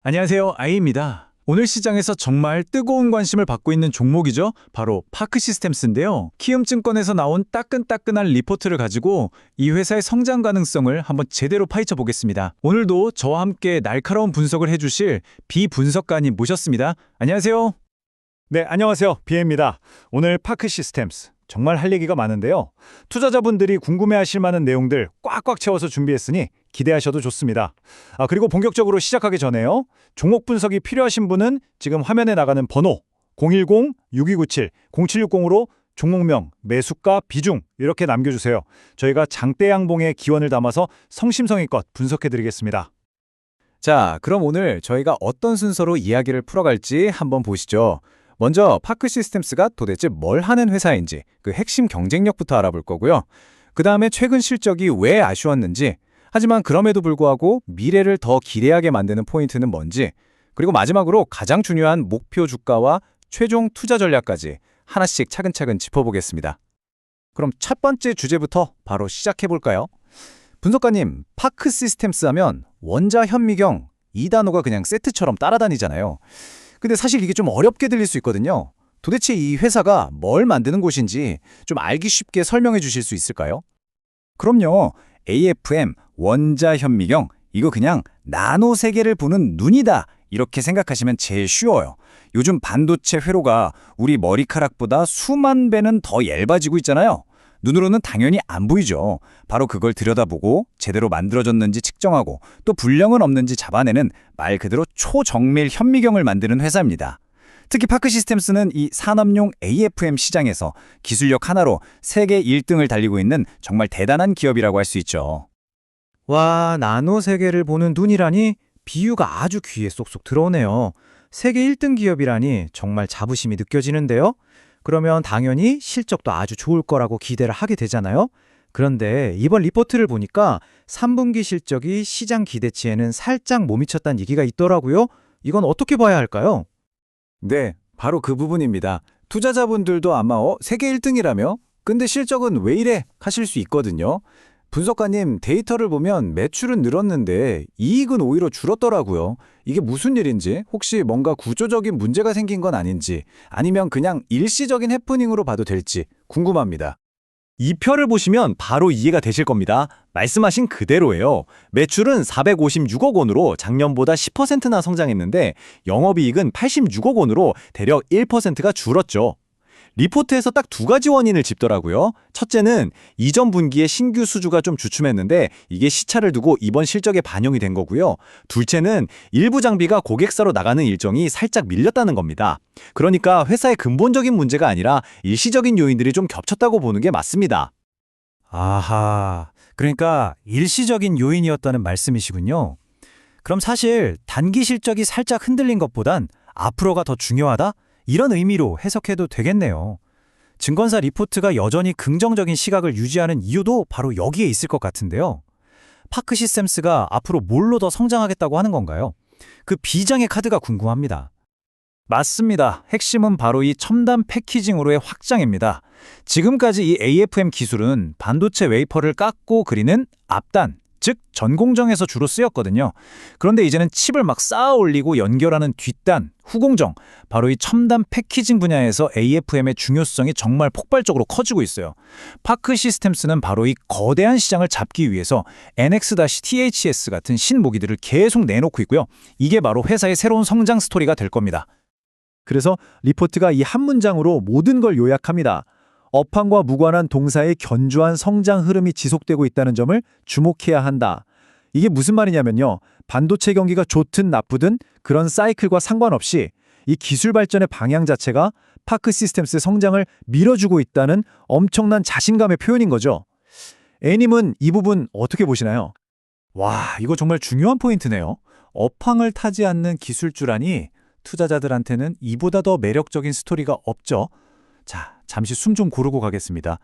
안녕하세요. 아이입니다. 오늘 시장에서 정말 뜨거운 관심을 받고 있는 종목이죠. 바로 파크시스템스인데요. 키움증권에서 나온 따끈따끈한 리포트를 가지고 이 회사의 성장 가능성을 한번 제대로 파헤쳐 보겠습니다. 오늘도 저와 함께 날카로운 분석을 해주실 비분석가님 모셨습니다. 안녕하세요. 네, 안녕하세요. 비에입니다. 오늘 파크시스템스 정말 할 얘기가 많은데요. 투자자분들이 궁금해하실 만한 내용들 꽉꽉 채워서 준비했으니 기대하셔도 좋습니다. 그리고 본격적으로 시작하기 전에요. 종목 분석이 필요하신 분은 지금 화면에 나가는 번호 010-6297-0760으로 종목명, 매수가, 비중 이렇게 남겨주세요. 저희가 장대 양봉의 기원을 담아서 성심성의껏 분석해드리겠습니다. 자, 그럼 오늘 저희가 어떤 순서로 이야기를 풀어갈지 한번 보시죠. 먼저 파크시스템스가 도대체 뭘 하는 회사인지 그 핵심 경쟁력부터 알아볼 거고요. 그 다음에 최근 실적이 왜 아쉬웠는지, 하지만 그럼에도 불구하고 미래를 더 기대하게 만드는 포인트는 뭔지, 그리고 마지막으로 가장 중요한 목표 주가와 최종 투자 전략까지 하나씩 차근차근 짚어보겠습니다. 그럼 첫 번째 주제부터 바로 시작해볼까요? 분석가님, 파크시스템스 하면 원자, 현미경 이 단어가 그냥 세트처럼 따라다니잖아요. 근데 사실 이게 좀 어렵게 들릴 수 있거든요. 도대체 이 회사가 뭘 만드는 곳인지 좀 알기 쉽게 설명해 주실 수 있을까요? 그럼요. AFM, 원자 현미경, 이거 그냥 나노 세계를 보는 눈이다. 이렇게 생각하시면 제일 쉬워요. 요즘 반도체 회로가 우리 머리카락보다 수만 배는 더 얇아지고 있잖아요. 눈으로는 당연히 안 보이죠. 바로 그걸 들여다보고 제대로 만들어졌는지 측정하고 또 불량은 없는지 잡아내는 말 그대로 초정밀 현미경을 만드는 회사입니다. 특히 파크시스템스는 이 산업용 AFM 시장에서 기술력 하나로 세계 1등을 달리고 있는 정말 대단한 기업이라고 할 수 있죠. 와, 나노 세계를 보는 눈이라니 비유가 아주 귀에 쏙쏙 들어오네요. 세계 1등 기업이라니 정말 자부심이 느껴지는데요. 그러면 당연히 실적도 아주 좋을 거라고 기대를 하게 되잖아요. 그런데 이번 리포트를 보니까 3분기 실적이 시장 기대치에는 살짝 못 미쳤다는 얘기가 있더라고요. 이건 어떻게 봐야 할까요? 네, 바로 그 부분입니다. 투자자분들도 아마 세계 1등이라며? 근데 실적은 왜 이래? 하실 수 있거든요. 분석가님, 데이터를 보면 매출은 늘었는데 이익은 오히려 줄었더라고요. 이게 무슨 일인지, 혹시 뭔가 구조적인 문제가 생긴 건 아닌지, 아니면 그냥 일시적인 해프닝으로 봐도 될지 궁금합니다. 이 표를 보시면 바로 이해가 되실 겁니다. 말씀하신 그대로예요. 매출은 456억 원으로 작년보다 10%나 성장했는데 영업이익은 86억 원으로 대략 1%가 줄었죠. 리포트에서 딱 두 가지 원인을 짚더라고요. 첫째는 이전 분기에 신규 수주가 좀 주춤했는데 이게 시차를 두고 이번 실적에 반영이 된 거고요. 둘째는 일부 장비가 고객사로 나가는 일정이 살짝 밀렸다는 겁니다. 그러니까 회사의 근본적인 문제가 아니라 일시적인 요인들이 좀 겹쳤다고 보는 게 맞습니다. 아하, 그러니까 일시적인 요인이었다는 말씀이시군요. 그럼 사실 단기 실적이 살짝 흔들린 것보단 앞으로가 더 중요하다? 이런 의미로 해석해도 되겠네요. 증권사 리포트가 여전히 긍정적인 시각을 유지하는 이유도 바로 여기에 있을 것 같은데요. 파크시스템스가 앞으로 뭘로 더 성장하겠다고 하는 건가요? 그 비장의 카드가 궁금합니다. 맞습니다. 핵심은 바로 이 첨단 패키징으로의 확장입니다. 지금까지 이 AFM 기술은 반도체 웨이퍼를 깎고 그리는 앞단, 즉 전공정에서 주로 쓰였거든요. 그런데 이제는 칩을 막 쌓아 올리고 연결하는 뒷단, 후공정, 바로 이 첨단 패키징 분야에서 AFM의 중요성이 정말 폭발적으로 커지고 있어요. 파크시스템스는 바로 이 거대한 시장을 잡기 위해서 NX-THS 같은 신모기들을 계속 내놓고 있고요. 이게 바로 회사의 새로운 성장 스토리가 될 겁니다. 그래서 리포트가 이 한 문장으로 모든 걸 요약합니다. 업황과 무관한 동사의 견조한 성장 흐름이 지속되고 있다는 점을 주목해야 한다. 이게 무슨 말이냐면요. 반도체 경기가 좋든 나쁘든 그런 사이클과 상관없이 이 기술 발전의 방향 자체가 파크시스템스의 성장을 밀어주고 있다는 엄청난 자신감의 표현인 거죠. A님은 이 부분 어떻게 보시나요? 와, 이거 정말 중요한 포인트네요. 업황을 타지 않는 기술주라니 투자자들한테는 이보다 더 매력적인 스토리가 없죠. 자, 잠시 숨 좀 고르고 가겠습니다.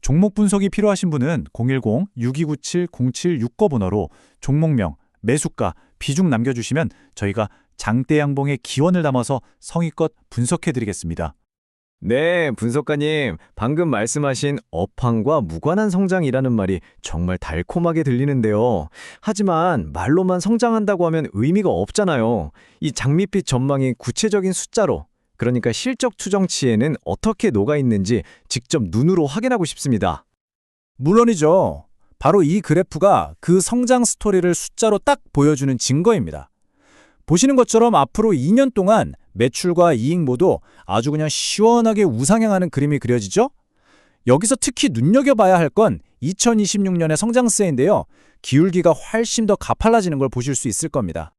종목 분석이 필요하신 분은 010-6297-0769 번호로 종목명, 매수가, 비중 남겨주시면 저희가 장대 양봉의 기원을 담아서 성의껏 분석해드리겠습니다. 네, 분석가님, 방금 말씀하신 업황과 무관한 성장이라는 말이 정말 달콤하게 들리는데요. 하지만 말로만 성장한다고 하면 의미가 없잖아요. 이 장밋빛 전망이 구체적인 숫자로, 그러니까 실적 추정치에는 어떻게 녹아 있는지 직접 눈으로 확인하고 싶습니다. 물론이죠. 바로 이 그래프가 그 성장 스토리를 숫자로 딱 보여주는 증거입니다. 보시는 것처럼 앞으로 2년 동안 매출과 이익 모두 아주 그냥 시원하게 우상향하는 그림이 그려지죠? 여기서 특히 눈여겨봐야 할 건 2026년의 성장세인데요. 기울기가 훨씬 더 가팔라지는 걸 보실 수 있을 겁니다.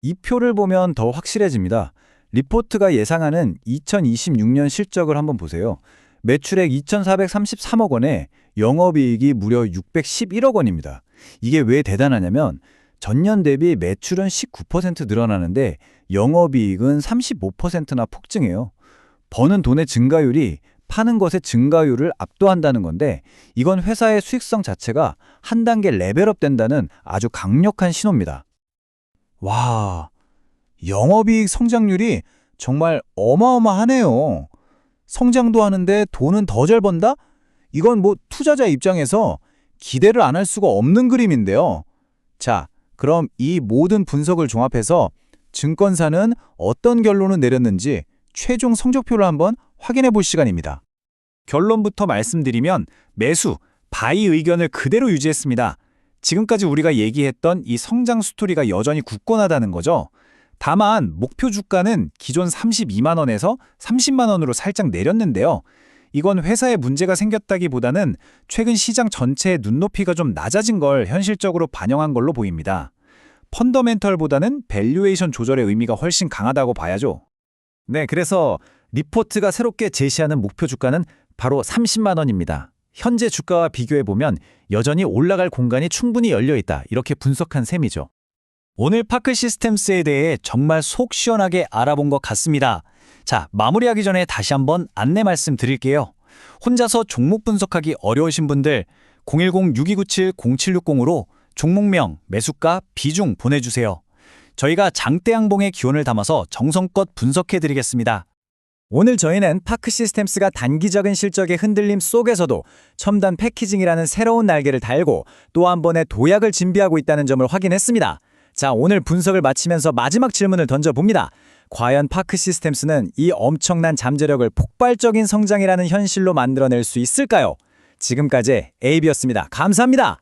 이 표를 보면 더 확실해집니다. 리포트가 예상하는 2026년 실적을 한번 보세요. 매출액 2,433억 원에 영업이익이 무려 611억 원입니다. 이게 왜 대단하냐면 전년 대비 매출은 19% 늘어나는데 영업이익은 35%나 폭증해요. 버는 돈의 증가율이 파는 것의 증가율을 압도한다는 건데 이건 회사의 수익성 자체가 한 단계 레벨업 된다는 아주 강력한 신호입니다. 와, 영업이익 성장률이 정말 어마어마하네요. 성장도 하는데 돈은 더 잘 번다? 이건 뭐 투자자 입장에서 기대를 안 할 수가 없는 그림인데요. 자, 그럼 이 모든 분석을 종합해서 증권사는 어떤 결론을 내렸는지 최종 성적표를 한번 확인해 볼 시간입니다. 결론부터 말씀드리면 매수, 바이 의견을 그대로 유지했습니다. 지금까지 우리가 얘기했던 이 성장 스토리가 여전히 굳건하다는 거죠. 다만 목표 주가는 기존 32만 원에서 30만 원으로 살짝 내렸는데요. 이건 회사에 문제가 생겼다기보다는 최근 시장 전체의 눈높이가 좀 낮아진 걸 현실적으로 반영한 걸로 보입니다. 펀더멘털보다는 밸류에이션 조절의 의미가 훨씬 강하다고 봐야죠. 네, 그래서 리포트가 새롭게 제시하는 목표 주가는 바로 30만 원입니다. 현재 주가와 비교해보면 여전히 올라갈 공간이 충분히 열려있다, 이렇게 분석한 셈이죠. 오늘 파크 시스템스에 대해 정말 속 시원하게 알아본 것 같습니다. 자, 마무리하기 전에 다시 한번 안내 말씀드릴게요. 혼자서 종목 분석하기 어려우신 분들 010-6297-0760으로 종목명, 매수가, 비중 보내주세요. 저희가 장대양봉의 기원을 담아서 정성껏 분석해드리겠습니다. 오늘 저희는 파크 시스템스가 단기적인 실적의 흔들림 속에서도 첨단 패키징이라는 새로운 날개를 달고 또 한 번의 도약을 준비하고 있다는 점을 확인했습니다. 자, 오늘 분석을 마치면서 마지막 질문을 던져봅니다. 과연 파크 시스템스는 이 엄청난 잠재력을 폭발적인 성장이라는 현실로 만들어낼 수 있을까요? 지금까지 에이비였습니다. 감사합니다.